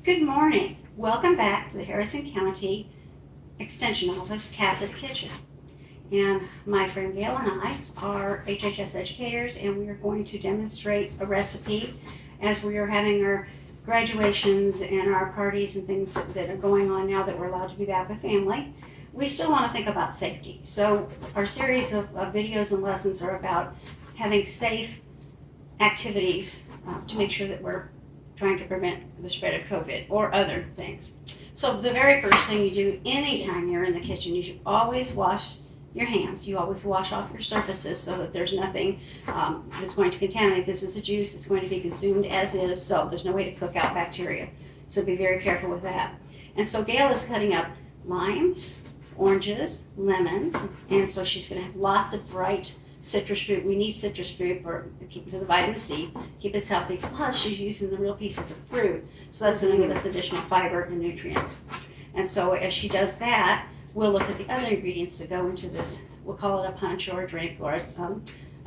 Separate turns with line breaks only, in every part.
Good morning. Welcome back to the Harrison County Extension Office CASET Kitchen. And my friend Gail and I are HHS educators, and we are going to demonstrate a recipe as we are having our graduations and our parties and things that are going on now that we're allowed to be back with family. We still want to think about safety. So our series of videos and lessons are about having safe activities to make sure that we're trying to prevent the spread of COVID or other things. So the very first thing you do anytime you're in the kitchen, you should always wash your hands. You always wash off your surfaces so that there's nothing that's going to contaminate. This is a juice. It's going to be consumed as is, so there's no way to cook out bacteria. So be very careful with that. And so Gail is cutting up limes, oranges, lemons, and so she's going to have lots of bright citrus fruit. We need citrus fruit for the vitamin C, keep us healthy. Plus, she's using the real pieces of fruit, so that's going to give us additional fiber and nutrients. And so as she does that, we'll look at the other ingredients that go into this. We'll call it a punch or a drink or a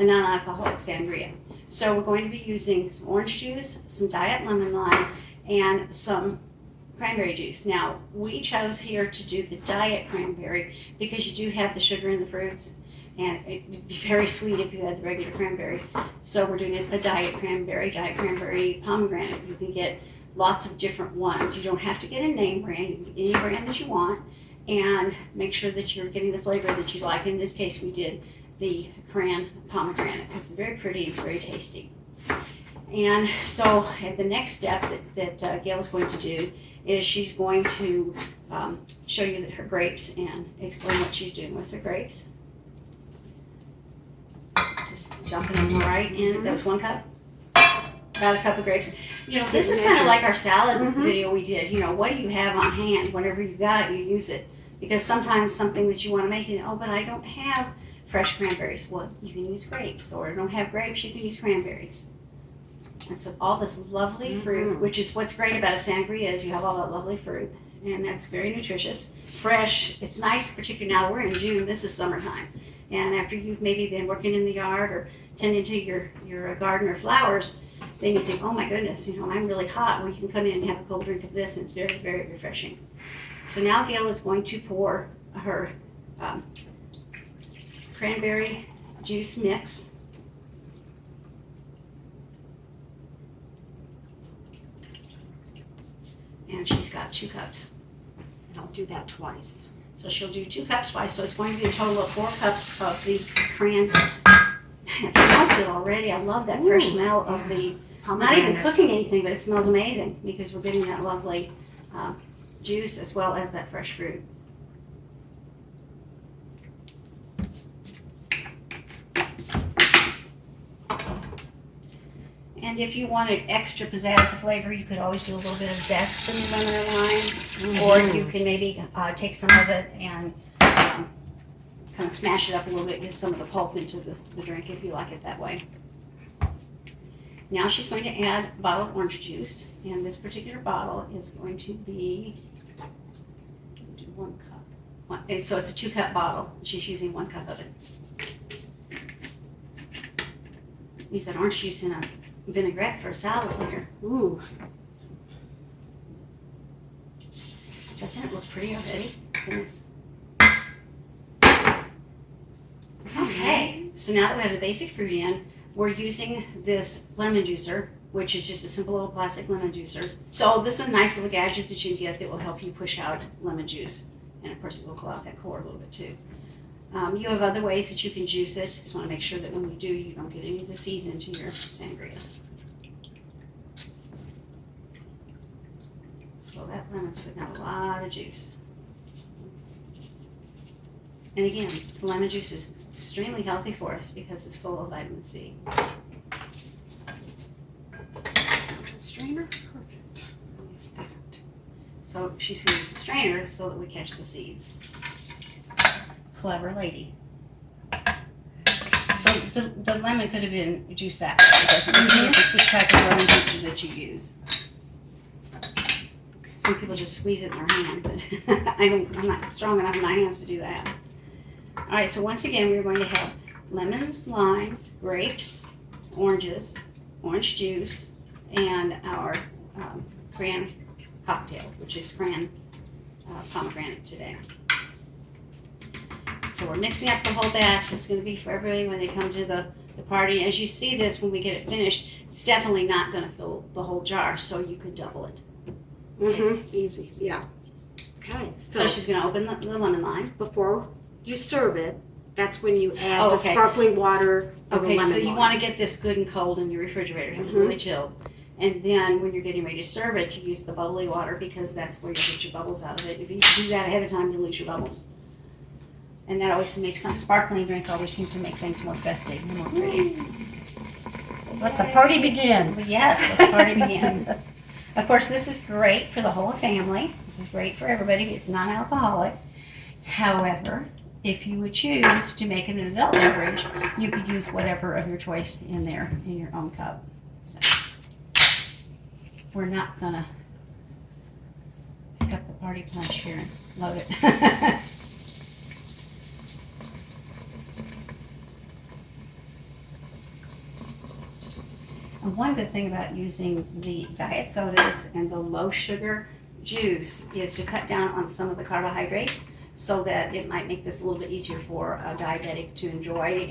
non-alcoholic sangria. So we're going to be using some orange juice, some diet lemon lime, and some cranberry juice. Now, we chose here to do the diet cranberry because you do have the sugar in the fruits, and it would be very sweet if you had the regular cranberry. So we're doing a diet cranberry pomegranate. You can get lots of different ones. You don't have to get a name brand. You can get any brand that you want, and make sure that you're getting the flavor that you like. In this case, we did the cran pomegranate because it's very pretty, it's very tasty. And so at the next step that Gail is going to do is she's going to show you her grapes and explain what she's doing with her grapes. Just jumping in right in. That was 1 cup. About a cup of grapes. You know, this is kind of like our salad video we did. You know, what do you have on hand? Whatever you got, you use it. Because sometimes something that you want to make, oh, but I don't have fresh cranberries. Well, you can use grapes. Or I don't have grapes, you can use cranberries. And so all this lovely fruit, which is what's great about a sangria, is you have all that lovely fruit. And that's very nutritious. Fresh. It's nice, particularly now we're in June. This is summertime. And after you've maybe been working in the yard or tending to your garden or flowers, then you think, oh my goodness, you know, I'm really hot. Well, you can come in and have a cold drink of this, and it's very, very refreshing. So now Gail is going to pour her cranberry juice mix. And she's got 2 cups.
And I'll do that twice.
So she'll do 2 cups twice, so it's going to be a total of 4 cups of the cran. It smells good already. I love that fresh smell of the, not even cooking anything, but it smells amazing because we're getting that lovely juice as well as that fresh fruit. And if you wanted extra pizzazz flavor, you could always do a little bit of zest in the lemon or lime, or you can maybe take some of it and kind of smash it up a little bit, get some of the pulp into the drink if you like it that way. Now she's going to add a bottle of orange juice, and this particular bottle is going to be 1 cup. So it's a 2 cup bottle. She's using 1 cup of it. Use that orange juice in a vinaigrette for a salad later. Ooh. Doesn't it look pretty already? Goodness. Okay, so now that we have the basic fruit in, we're using this lemon juicer, which is just a simple little plastic lemon juicer. So this is a nice little gadget that you can get that will help you push out lemon juice. And of course it will cool out that core a little bit too. You have other ways that you can juice it. Just want to make sure that when you do, you don't get any of the seeds into your sangria. So that lemon's putting out a lot of juice. And again, the lemon juice is extremely healthy for us because it's full of vitamin C.
Strainer? Perfect. I'll use that.
So she's going to use the strainer so that we catch the seeds. Clever lady. So the lemon could have been juiced that way. It doesn't make a difference which type of lemon juice that you use. Some people just squeeze it in their hand. I'm not strong enough in my hands to do that. All right, so once again, we're going to have lemons, limes, grapes, oranges, orange juice, and our cocktail, which is pomegranate today. So we're mixing up the whole batch. It's going to be for everybody when they come to the party. As you see this, when we get it finished, it's definitely not going to fill the whole jar, so you could double it.
Easy, yeah. Okay,
So she's going to open the lemon lime.
before you serve it, that's when you add
Oh,
the
okay.
sparkling water or the
Okay,
lemon
so you
lime.
want to get this good and cold in your refrigerator, have it really chilled. And then when you're getting ready to serve it, you use the bubbly water because that's where you get your bubbles out of it. If you do that ahead of time, you lose your bubbles. And that always makes some sparkling drink always seems to make things more festive and more pretty.
Let the party begin.
But yes, let the party begin. Of course, this is great for the whole family. This is great for everybody. It's non-alcoholic. However, if you would choose to make it an adult beverage, you could use whatever of your choice in there in your own cup. So, we're not gonna pick up the party punch here and load it. And one good thing about using the diet sodas and the low sugar juice is to cut down on some of the carbohydrates so that it might make this a little bit easier for a diabetic to enjoy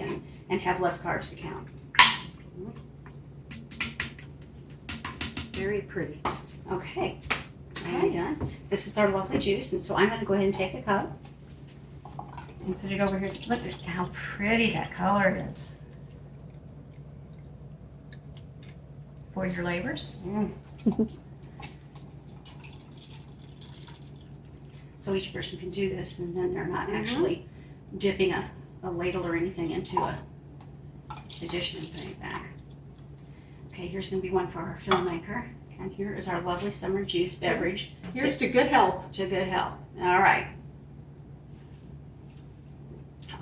and have less carbs to count.
Very pretty.
Okay, I'm done. This is our lovely juice, and so I'm going to go ahead and take a cup and put it over here. Look at how pretty that color is. For your labors. So each person can do this, and then they're not actually dipping a ladle or anything into a dish and putting it back. Okay, here's going to be one for our filmmaker, and here is our lovely summer juice beverage.
Here's to good health.
To good health. All right.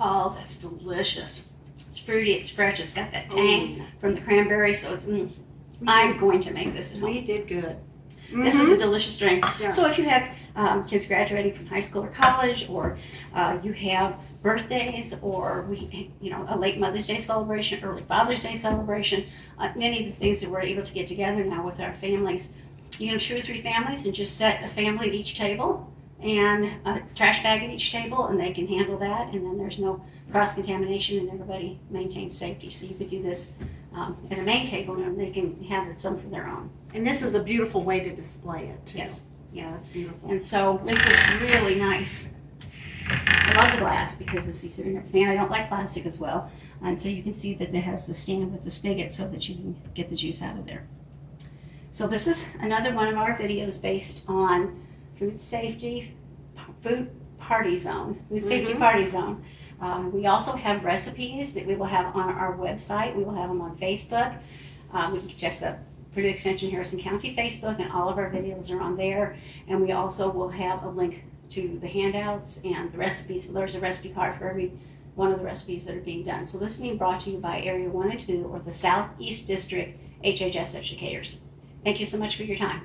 Oh, that's delicious. It's fruity, it's fresh, it's got that tang from the cranberry, so it's, I'm going to make this at home.
We did good.
This is a delicious drink.
Yeah.
So if you have kids graduating from high school or college, or you have birthdays, or a late Mother's Day celebration, early Father's Day celebration, many of the things that we're able to get together now with our families, you can have 2 or 3 families and just set a family at each table and a trash bag at each table, and they can handle that, and then there's no cross-contamination and everybody maintains safety. So you could do this at a main table, and they can have some for their own.
And this is a beautiful way to display it, too.
Yes.
Yeah, it's beautiful.
And so with this really nice, I love the glass because it's see-through and everything, and I don't like plastic as well. And so you can see that it has the stand with the spigot so that you can get the juice out of there. So this is another one of our videos based on food safety, food party zone, food safety party zone. We also have recipes that we will have on our website. We will have them on Facebook. We can check the Purdue Extension Harrison County Facebook, and all of our videos are on there. And we also will have a link to the handouts and the recipes. There's a recipe card for every one of the recipes that are being done. So this is being brought to you by Area 1 and 2, or the Southeast District HHS Educators. Thank you so much for your time.